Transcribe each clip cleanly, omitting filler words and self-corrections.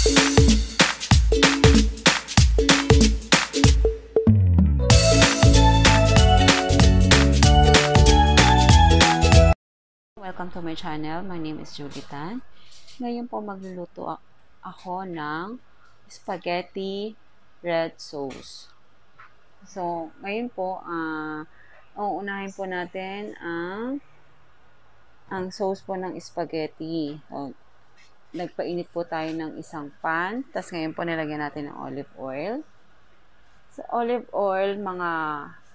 Welcome to my channel. My name is Judy Tan. Ngayon po magluluto ako ng spaghetti red sauce. So, ngayon po, uunahin po natin ang sauce po ng spaghetti. So, nagpainit po tayo ng isang pan. Tapos ngayon po nilagyan natin ng olive oil. Sa olive oil, mga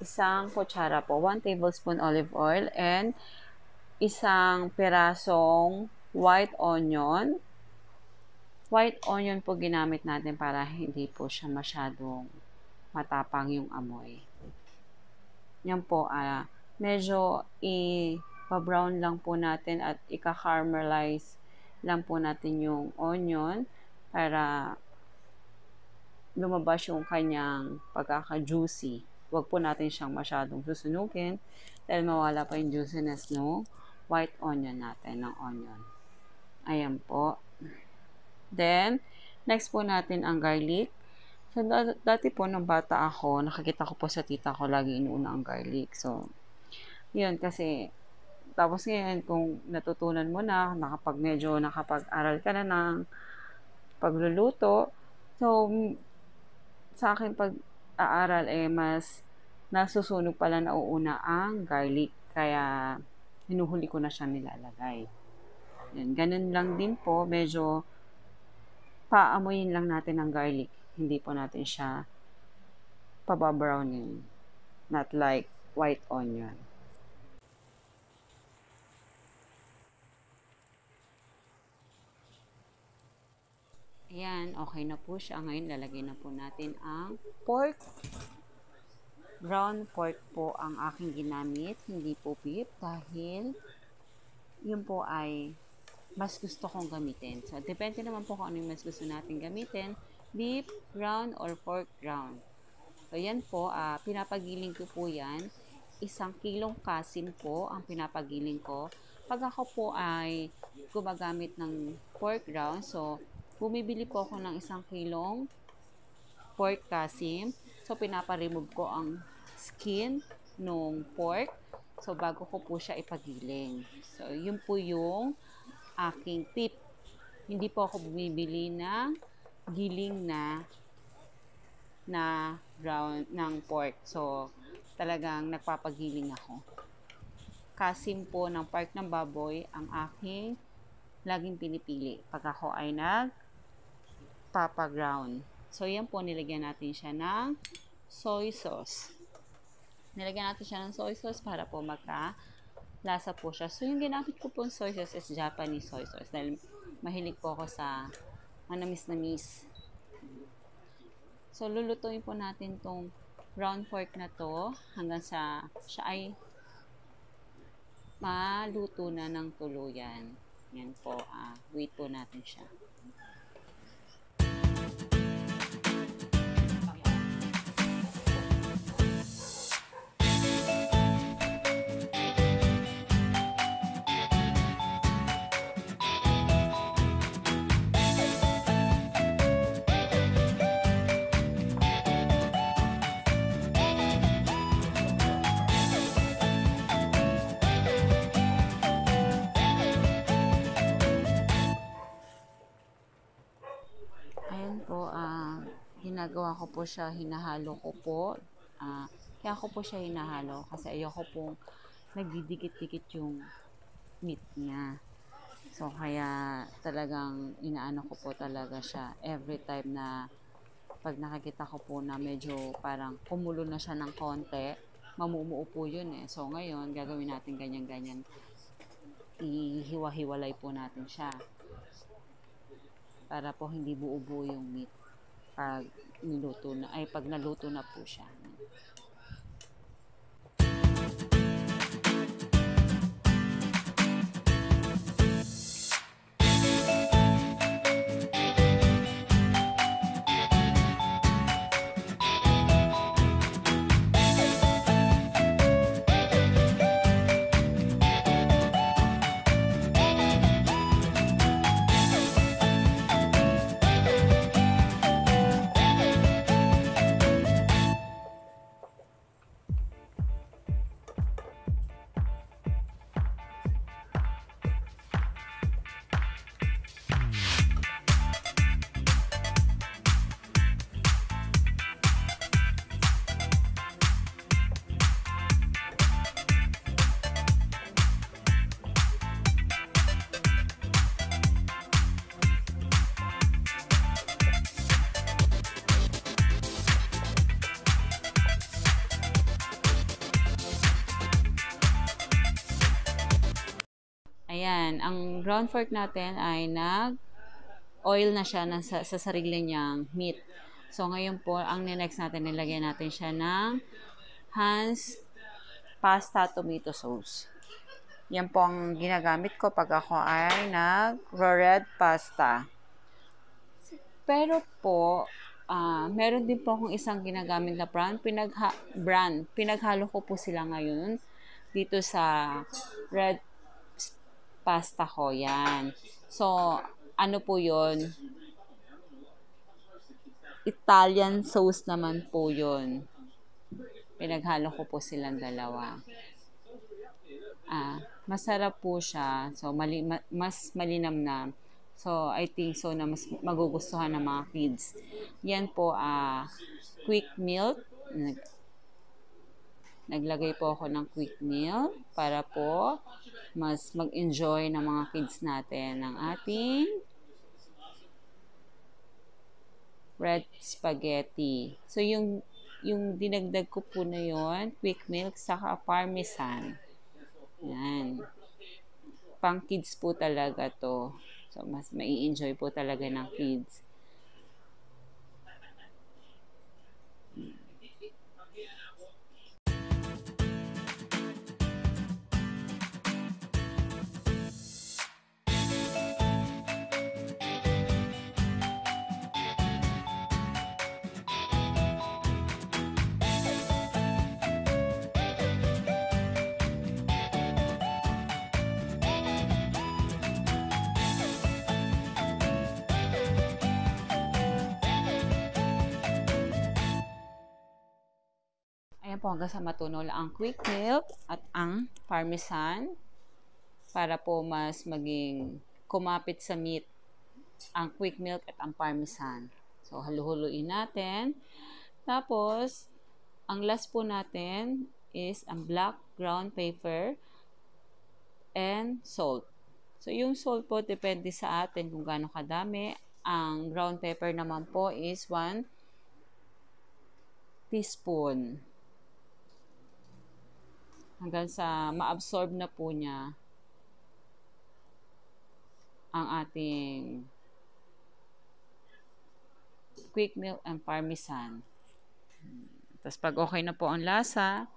isang kutsara po, 1 tablespoon olive oil, and isang pirasong white onion. White onion po ginamit natin para hindi po siya masyadong matapang yung amoy. Yan po, medyo i-brown lang po natin at i-caramelize lang po natin yung onion para lumabas yung kanyang pagkaka-juicy. Huwag po natin siyang masyadong susunugin dahil mawala pa yung juiciness no white onion natin ng onion. Ayan po. Then, next po natin ang garlic. So, dati po nung bata ako, nakakita ko po sa tita ko lagi inuuna ang garlic. So, yun kasi, tapos ngayon kung natutunan mo na, medyo nakapag-aral ka na ng pagluluto, so, sa akin pag-aaral mas nasusunog pala na uuna ang garlic. Kaya, hinuhuli ko na siyang nilalagay. Yan, ganun lang din po, medyo paamuyin lang natin ang garlic. Hindi po natin siya pababrownin. Not like white onion. Ayan, okay na po siya. Ngayon, lalagay na po natin ang pork. Ground pork po ang aking ginamit, hindi po beef, dahil yun po ay mas gusto kong gamitin. So, depende naman po kung ano yung mas gusto natin gamitin, beef ground or pork ground. So, yan po, pinapagiling ko po yan. 1 kilong kasim po ang pinapagiling ko. Pag ako po ay gumagamit ng pork ground, so, bumibili po ako ng 1 kilong pork kasim. So, pinapa-remove ko ang skin nung pork. So, bago ko po siya ipagiling. So, yun po yung aking tip. Hindi po ako bumibili ng giling na ground ng pork. So, talagang nagpapagiling ako. Kasim po ng pork ng baboy ang aking laging pinipili pag ako ay nagpapa-ground. So, yan po, nilagyan natin siya ng soy sauce. Nilagyan natin siya ng soy sauce para po magka-lasa po siya. So, yung ginamit ko po ng soy sauce is Japanese soy sauce. Dahil mahilig po ako sa manamis-namis. So, lulutuin po natin tong ground pork na to hanggang sa siya ay maluto na ng tuluyan. Yan po, wait po natin siya. Ginagawa ko po siya, hinahalo ko po. Kaya ako po siya hinahalo kasi ayoko pong nagdidikit-dikit yung meat niya. So, kaya talagang inaano ko po talaga siya every time na pag nakikita ko po na medyo parang kumulo na siya ng konti, mamumuo po yun eh. So, ngayon, gagawin natin ganyan-ganyan. Ihiwa-hiwalay po natin siya para po hindi buo-buo yung meat pag naluto na po siya. ground pork natin ay nag-oil na siya sa sarili niyang meat. So, ngayon po, ang next natin, nilagyan natin siya ng Hans pasta tomato sauce. Yan po ang ginagamit ko pag ako ay nag-red pasta. Pero po, meron din po akong isang ginagamit na brand. Pinaghalo ko po sila ngayon dito sa red pasta ko. Yan. So, ano po yun? Italian sauce naman po yun. Pinaghalo ko po silang dalawa. Masarap po siya. So, mas malinamnam. So, I think so na mas magugustuhan ng mga kids. Yan po, quick milk. Naglagay po ako ng quick milk para po mas mag-enjoy ng mga kids natin ng ating red spaghetti. So, yung dinagdag ko po na yon, quick milk, saka parmesan. Yan. Pang kids po talaga to. So, mas mai-enjoy po talaga ng kids. Ayan po, hanggang sa matunaw lang ang quick milk at ang parmesan para po mas maging kumapit sa meat ang quick milk at ang parmesan. So, halu-huluin natin. Tapos, ang last po natin is ang black ground pepper and salt. So, yung salt po, depende sa atin kung gaano kadami. Ang ground pepper naman po is 1 teaspoon. Hanggang sa ma-absorb na po niya ang ating quick milk and parmesan. Tapos pag okay na po ang lasa,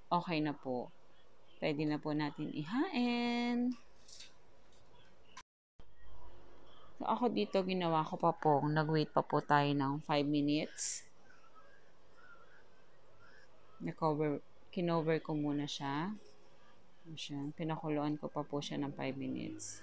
okay na po. Pwede na po natin ihain. So ako dito ginawa ko pa po, nag-wait pa po tayo ng 5 minutes. Kinover ko muna siya. Pinakuluan ko pa po siya ng 5 minutes.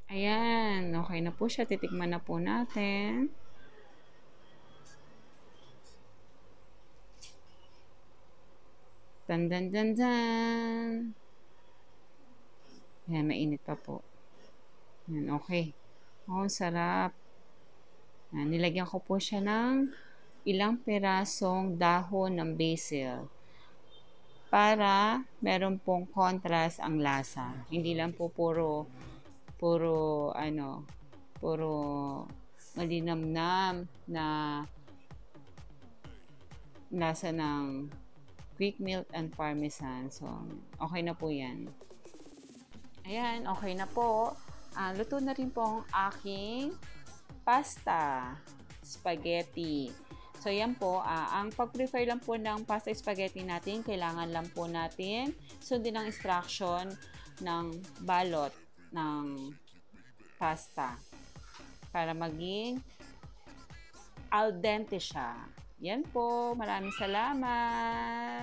Ayan, okay na po siya. Titikman na po natin. Dan dan dan dan. Ayan, mainit pa po. Ayan, okay. Oh, sarap. Ayan, nilagyan ko po siya ng ilang pirasong dahon ng basil para meron pong contrast ang lasa. Hindi lang po puro malinamnam na lasa ng quick milk and parmesan. So, okay na po yan. Ayan, okay na po. Luto na rin po ang aking pasta spaghetti. So, yan po. Ang pag-prefer lang po ng pasta spaghetti natin, kailangan lang po natin sundin ang instruction ng balot ng pasta para maging al dente siya. Yan po. Maraming salamat.